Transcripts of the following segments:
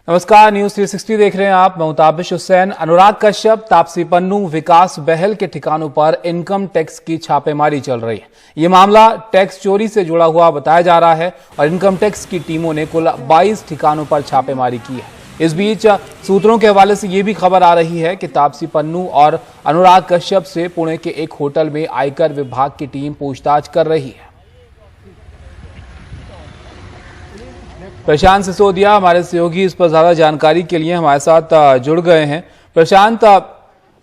नमस्कार, न्यूज 360 देख रहे हैं आप। मैं मुताबिश हुसैन। अनुराग कश्यप, तापसी पन्नू, विकास बहल के ठिकानों पर इनकम टैक्स की छापेमारी चल रही है। ये मामला टैक्स चोरी से जुड़ा हुआ बताया जा रहा है और इनकम टैक्स की टीमों ने कुल 22 ठिकानों पर छापेमारी की है। इस बीच सूत्रों के हवाले से ये भी खबर आ रही है कि तापसी पन्नू और अनुराग कश्यप से पुणे के एक होटल में आयकर विभाग की टीम पूछताछ कर रही है। प्रशांत सिसोदिया हमारे सहयोगी इस पर ज्यादा जानकारी के लिए हमारे साथ जुड़ गए हैं। प्रशांत,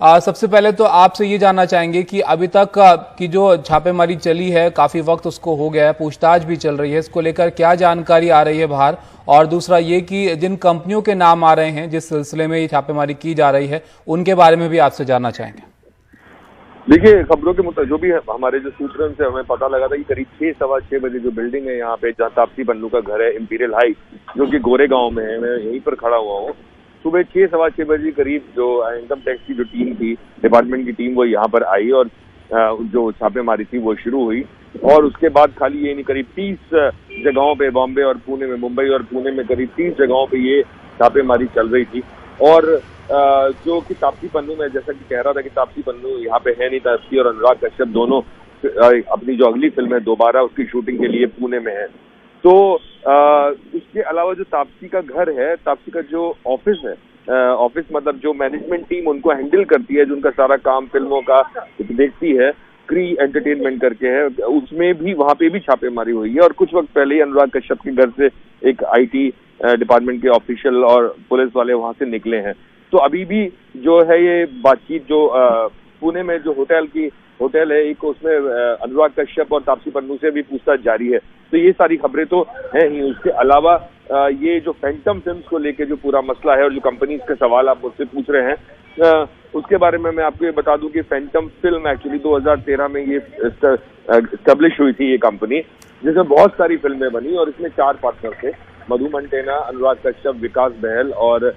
सबसे पहले तो आपसे ये जानना चाहेंगे कि अभी तक की जो छापेमारी चली है, काफी वक्त उसको हो गया है, पूछताछ भी चल रही है, इसको लेकर क्या जानकारी आ रही है बाहर? और दूसरा ये कि जिन कंपनियों के नाम आ रहे हैं जिस सिलसिले में ये छापेमारी की जा रही है, उनके बारे में भी आपसे जानना चाहेंगे। देखिए, खबरों के मुताबिक जो भी है, हमारे जो सूत्रों से हमें पता लगा था कि करीब 6-6:15 बजे जो बिल्डिंग है यहाँ पे, जहाँ तापसी पन्नू का घर है, इंपीरियल हाइट, जो कि गोरेगांव में है, मैं यहीं पर खड़ा हुआ हूँ। सुबह 6-6:15 बजे करीब जो इनकम टैक्स की जो टीम थी, डिपार्टमेंट की टीम, वो यहाँ पर आई और जो छापेमारी थी वो शुरू हुई। और उसके बाद खाली ये नहीं, करीब 30 जगहों पे, बॉम्बे और पुणे में, मुंबई और पुणे में करीब 30 जगहों पे ये छापेमारी चल रही थी। और जो कि तापसी पन्नू, में जैसा कि कह रहा था कि तापसी पन्नू यहाँ पे है नहीं, तापसी और अनुराग कश्यप दोनों अपनी जो अगली फिल्म है दोबारा, उसकी शूटिंग के लिए पुणे में है। तो उसके अलावा जो तापसी का घर है, तापसी का जो ऑफिस है, ऑफिस मतलब जो मैनेजमेंट टीम उनको हैंडल करती है, जो उनका सारा काम फिल्मों का देखती है, क्री एंटरटेनमेंट करके है, उसमें भी, वहां पे भी छापेमारी हुई है। और कुछ वक्त पहले ही अनुराग कश्यप के घर से एक IT डिपार्टमेंट के ऑफिशियल और पुलिस वाले वहां से निकले हैं। तो अभी भी जो है ये बातचीत, जो पुणे में जो होटल है एक, उसमें अनुराग कश्यप और तापसी पन्नू से भी पूछताछ जारी है। तो ये सारी खबरें तो हैं ही। उसके अलावा ये जो फैंटम फिल्म्स को लेके जो पूरा मसला है और जो कंपनीज के सवाल आप मुझसे पूछ रहे हैं, उसके बारे में मैं आपको ये बता दूं कि फैंटम फिल्म एक्चुअली 2013 में ये एस्टेब्लिश हुई थी, ये कंपनी, जिसमें बहुत सारी फिल्में बनी और इसमें 4 पार्टनर थे, मधु मंटेना, अनुराग कश्यप, विकास बहल और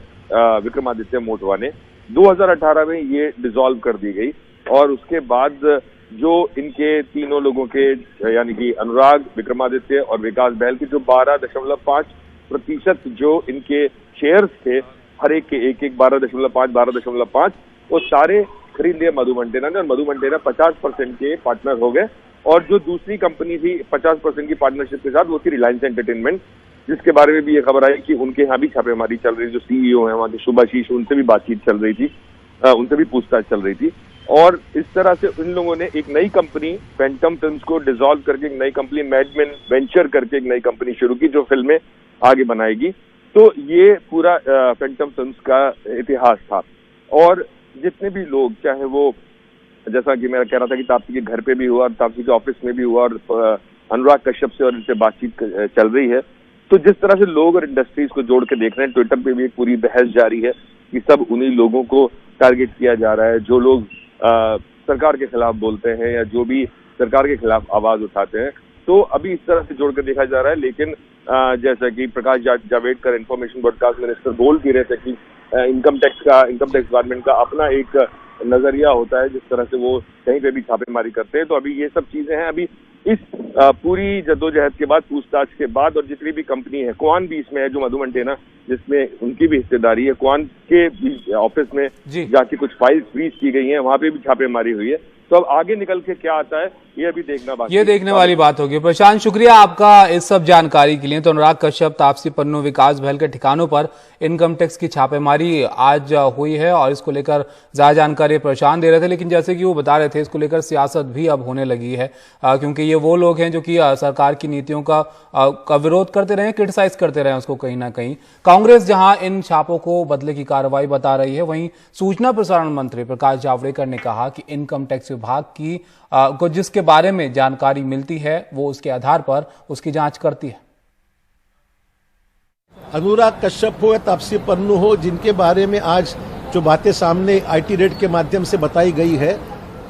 विक्रमादित्य मोटवाने। 2018 में ये डिसॉल्व कर दी गई। और उसके बाद जो इनके तीनों लोगों के, यानी कि अनुराग, विक्रमादित्य और विकास बहल के जो 12.5% जो इनके शेयर्स थे, हर एक के एक 12.5, वो सारे खरीद लिए मधु मंटेना ने। और मधु मंटेना 50% के पार्टनर हो गए। और जो दूसरी कंपनी थी 50% की पार्टनरशिप के साथ, वो थी रिलायंस एंटरटेनमेंट, जिसके बारे में भी ये खबर आई कि उनके यहाँ भी छापेमारी चल रही है। जो CEO है वहाँ के शुभाशीष, उनसे भी बातचीत चल रही थी, उनसे भी पूछताछ चल रही थी। और इस तरह से इन लोगों ने एक नई कंपनी, फैंटम फिल्म्स को डिसॉल्व करके एक नई कंपनी, मैडमैन वेंचर करके एक नई कंपनी शुरू की, जो फिल्में आगे बनाएगी। तो ये पूरा फैंटम फिल्म्स का इतिहास था। और जितने भी लोग, चाहे वो, जैसा कि मैं कह रहा था कि तापसी के घर पे भी हुआ, तापसी के ऑफिस में भी हुआ, और अनुराग कश्यप से और इनसे बातचीत चल रही है। तो जिस तरह से लोग और इंडस्ट्रीज को जोड़ के देख रहे हैं, ट्विटर पे भी एक पूरी बहस जारी है कि सब उन्हीं लोगों को टारगेट किया जा रहा है जो लोग सरकार के खिलाफ बोलते हैं या जो भी सरकार के खिलाफ आवाज उठाते हैं। तो अभी इस तरह से जोड़ कर देखा जा रहा है। लेकिन जैसा कि Prakash Javadekar, information broadcast minister, बोल भी रहे थे कि इनकम टैक्स डिपार्टमेंट का अपना एक नजरिया होता है, जिस तरह से वो कहीं पे भी छापेमारी करते हैं। तो अभी ये सब चीजें हैं। अभी इस पूरी जद्दोजहद के बाद, पूछताछ के बाद, और जितनी भी कंपनी है, क्वान भी इसमें है, जो मधु मंटेना, जिसमें उनकी भी हिस्सेदारी है, क्वान के भी ऑफिस में जाके कुछ फाइल्स फ्रीज की गई हैं, वहां पे भी छापेमारी हुई है। तो अब आगे निकल के क्या आता है, ये अभी देखना बाकी, ये देखने वाली बात होगी। प्रशांत, शुक्रिया आपका इस सब जानकारी के लिए। तो अनुराग कश्यप, तापसी पन्नू, विकास बहल के ठिकानों पर इनकम टैक्स की छापेमारी आज हुई है और इसको लेकर ज्यादा जानकारी प्रशांत दे रहे थे। लेकिन जैसे कि वो बता रहे थे, इसको लेकर सियासत भी अब होने लगी है, क्योंकि ये वो लोग हैं जो कि सरकार की नीतियों का विरोध करते रहे, क्रिटिसाइज करते रहे उसको कहीं ना कहीं। कांग्रेस जहां इन छापों को बदले की कार्रवाई बता रही है, वहीं सूचना प्रसारण मंत्री प्रकाश जावड़ेकर ने कहा कि इनकम टैक्स विभाग की को जिसके बारे में जानकारी मिलती है, वो उसके आधार पर उसकी जांच करती है। अनुराग कश्यप हो या तापसी पन्नू हो, जिनके बारे में आज जो बातें सामने IT रेड के माध्यम से बताई गई है,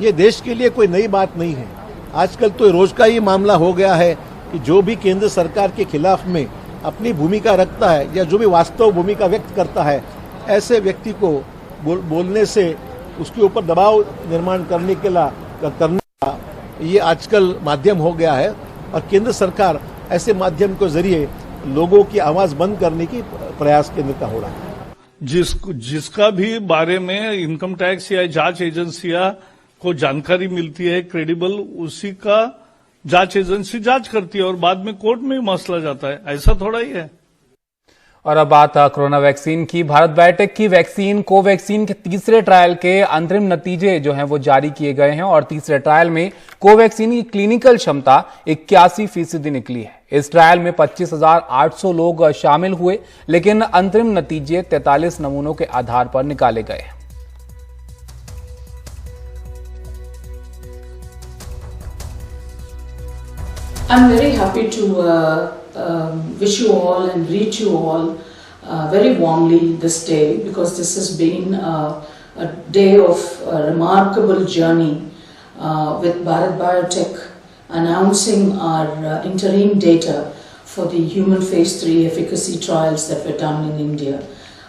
ये देश के लिए कोई नई बात नहीं है। आजकल तो रोज का ये मामला हो गया है कि जो भी केंद्र सरकार के खिलाफ में अपनी भूमिका रखता है या जो भी वास्तव भूमिका व्यक्त करता है, ऐसे व्यक्ति को बोलने से उसके ऊपर दबाव निर्माण करने का ये आजकल माध्यम हो गया है। और केंद्र सरकार ऐसे माध्यम के जरिए लोगों की आवाज बंद करने की प्रयास केंद्र का हो रहा है। जिसका भी बारे में इनकम टैक्स या जांच एजेंसियां को जानकारी मिलती है क्रेडिबल, उसी का जांच एजेंसी जांच करती है और बाद में कोर्ट में मसला जाता है। ऐसा थोड़ा ही है। और अब बात कोरोना वैक्सीन की। भारत बायोटेक की वैक्सीन कोवैक्सीन के तीसरे ट्रायल के अंतरिम नतीजे जो हैं वो जारी किए गए हैं और तीसरे ट्रायल में कोवैक्सीन की क्लिनिकल क्षमता 81% निकली है। इस ट्रायल में 25,800 लोग शामिल हुए, लेकिन अंतरिम नतीजे 43 नमूनों के आधार पर निकाले गए हैं। I'm very happy to wish you all and greet you all very warmly this day, because this has been a day of a remarkable journey with Bharat Biotech announcing our interim data for the human phase 3 efficacy trials that were done in India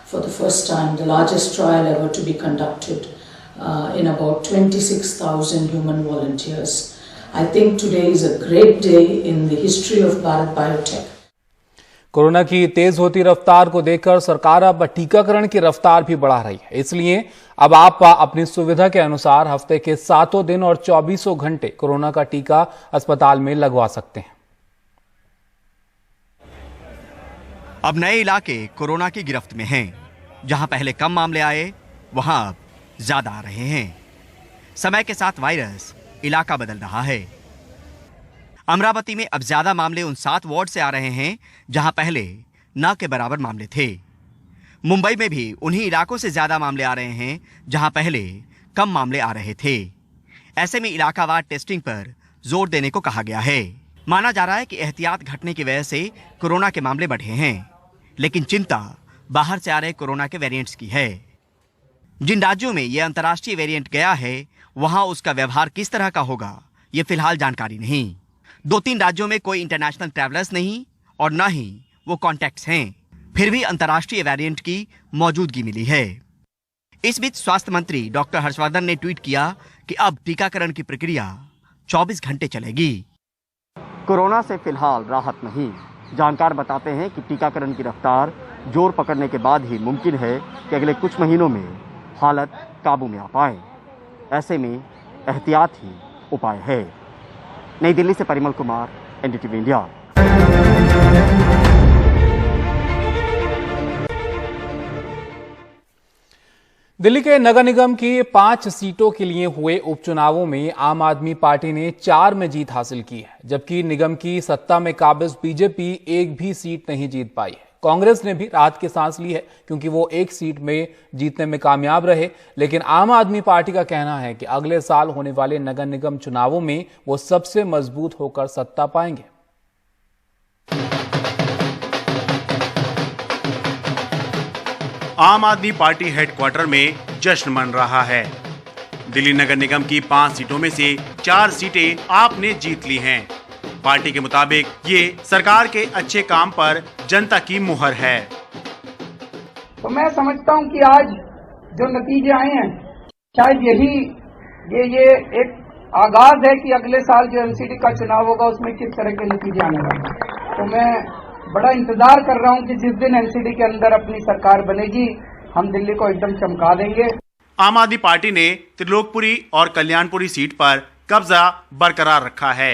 for the first time, the largest trial ever to be conducted in about 26,000 human volunteers. I think today is a great day in the history of Bharat Biotech. Corona की तेज होती रफ्तार को देखकर सरकार अब टीकाकरण की रफ्तार भी बढ़ा रही है। इसलिए अब आप अपनी सुविधा के अनुसार हफ्ते के 7 दिन और 24 घंटे कोरोना का टीका अस्पताल में लगवा सकते हैं। अब नए इलाके कोरोना की गिरफ्त में हैं। जहां पहले कम मामले आए, वहां अब ज्यादा आ रहे हैं। समय के साथ वायरस इलाका बदल रहा है। अमरावती में अब ज्यादा मामले उन 7 वार्ड से आ रहे हैं जहां पहले न के बराबर मामले थे। मुंबई में भी उन्हीं इलाकों से ज्यादा मामले आ रहे हैं जहां पहले कम मामले आ रहे थे। ऐसे में इलाकावार टेस्टिंग पर जोर देने को कहा गया है। माना जा रहा है कि एहतियात घटने की वजह से कोरोना के मामले बढ़े हैं, लेकिन चिंता बाहर से आ रहे कोरोना के वेरिएंट्स की है। जिन राज्यों में यह अंतर्राष्ट्रीय वेरिएंट गया है, वहां उसका व्यवहार किस तरह का होगा, यह फिलहाल जानकारी नहीं। 2-3 राज्यों में कोई इंटरनेशनल ट्रैवलर्स नहीं और न ही वो कॉन्टैक्ट्स हैं, फिर भी अंतर्राष्ट्रीय वेरिएंट की मौजूदगी मिली है। इस बीच स्वास्थ्य मंत्री डॉक्टर हर्षवर्धन ने ट्वीट किया कि अब टीकाकरण की प्रक्रिया 24 घंटे चलेगी। कोरोना से फिलहाल राहत नहीं। जानकार बताते हैं कि टीकाकरण की रफ्तार जोर पकड़ने के बाद ही मुमकिन है कि अगले कुछ महीनों में हालत काबू में आ पाए। ऐसे में एहतियात ही उपाय है। नई दिल्ली से परिमल कुमार, एनडीटीवी इंडिया। दिल्ली के नगर निगम की 5 सीटों के लिए हुए उपचुनावों में आम आदमी पार्टी ने 4 में जीत हासिल की है, जबकि निगम की सत्ता में काबिज बीजेपी एक भी सीट नहीं जीत पाई है। कांग्रेस ने भी राहत की सांस ली है, क्योंकि वो एक सीट में जीतने में कामयाब रहे। लेकिन आम आदमी पार्टी का कहना है कि अगले साल होने वाले नगर निगम चुनावों में वो सबसे मजबूत होकर सत्ता पाएंगे। आम आदमी पार्टी हेडक्वार्टर में जश्न मन रहा है। दिल्ली नगर निगम की 5 सीटों में से 4 सीटें आपने जीत ली हैं। पार्टी के मुताबिक ये सरकार के अच्छे काम पर जनता की मुहर है। तो मैं समझता हूं कि आज जो नतीजे आए हैं, शायद ये एक आगाज है कि अगले साल जो एमसीडी का चुनाव होगा उसमें किस तरह के नतीजे आने वाले हैं। तो मैं बड़ा इंतजार कर रहा हूं कि जिस दिन एमसीडी के अंदर अपनी सरकार बनेगी, हम दिल्ली को एकदम चमका देंगे। आम आदमी पार्टी ने त्रिलोकपुरी और कल्याणपुरी सीट पर कब्जा बरकरार रखा है।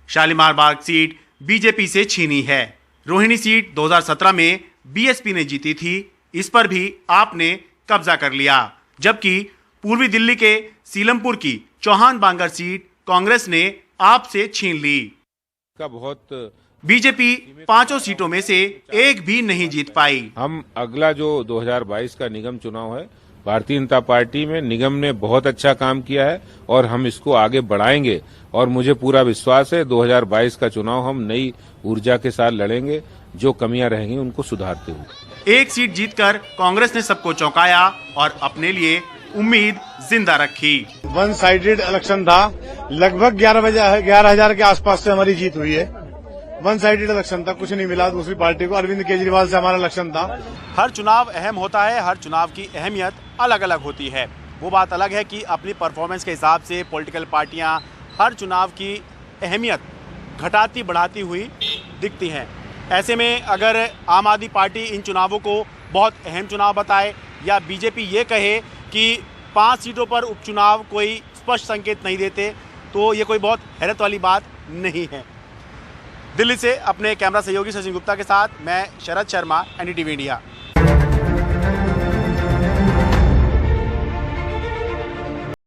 शालीमार बाग सीट बीजेपी से छीनी है। रोहिणी सीट 2017 में बीएसपी ने जीती थी, इस पर भी आपने कब्जा कर लिया। जबकि पूर्वी दिल्ली के सीलमपुर की चौहान बांगर सीट कांग्रेस ने आपसे छीन ली। बीजेपी 5 सीटों में से एक भी नहीं जीत पाई। हम अगला जो 2022 का निगम चुनाव है, भारतीय जनता पार्टी में निगम ने बहुत अच्छा काम किया है और हम इसको आगे बढ़ाएंगे और मुझे पूरा विश्वास है 2022 का चुनाव हम नई ऊर्जा के साथ लड़ेंगे, जो कमियां रहेंगी उनको सुधारते हुए। एक सीट जीतकर कांग्रेस ने सबको चौंकाया और अपने लिए उम्मीद जिंदा रखी। 1 साइडेड इलेक्शन था, लगभग 11,000 के आसपास से हमारी जीत हुई है। 1 साइडेड इलेक्शन था, कुछ नहीं मिला दूसरी पार्टी को। अरविंद केजरीवाल से हमारा इलेक्शन था। हर चुनाव अहम होता है, हर चुनाव की अहमियत अलग अलग होती है। वो बात अलग है कि अपनी परफॉर्मेंस के हिसाब से पॉलिटिकल पार्टियां हर चुनाव की अहमियत घटाती बढ़ाती हुई दिखती हैं। ऐसे में अगर आम आदमी पार्टी इन चुनावों को बहुत अहम चुनाव बताए या बीजेपी ये कहे कि 5 सीटों पर उपचुनाव कोई स्पष्ट संकेत नहीं देते, तो ये कोई बहुत हैरत वाली बात नहीं है। दिल्ली से अपने कैमरा सहयोगी सचिन गुप्ता के साथ मैं शरद शर्मा, एनडीटीवी इंडिया।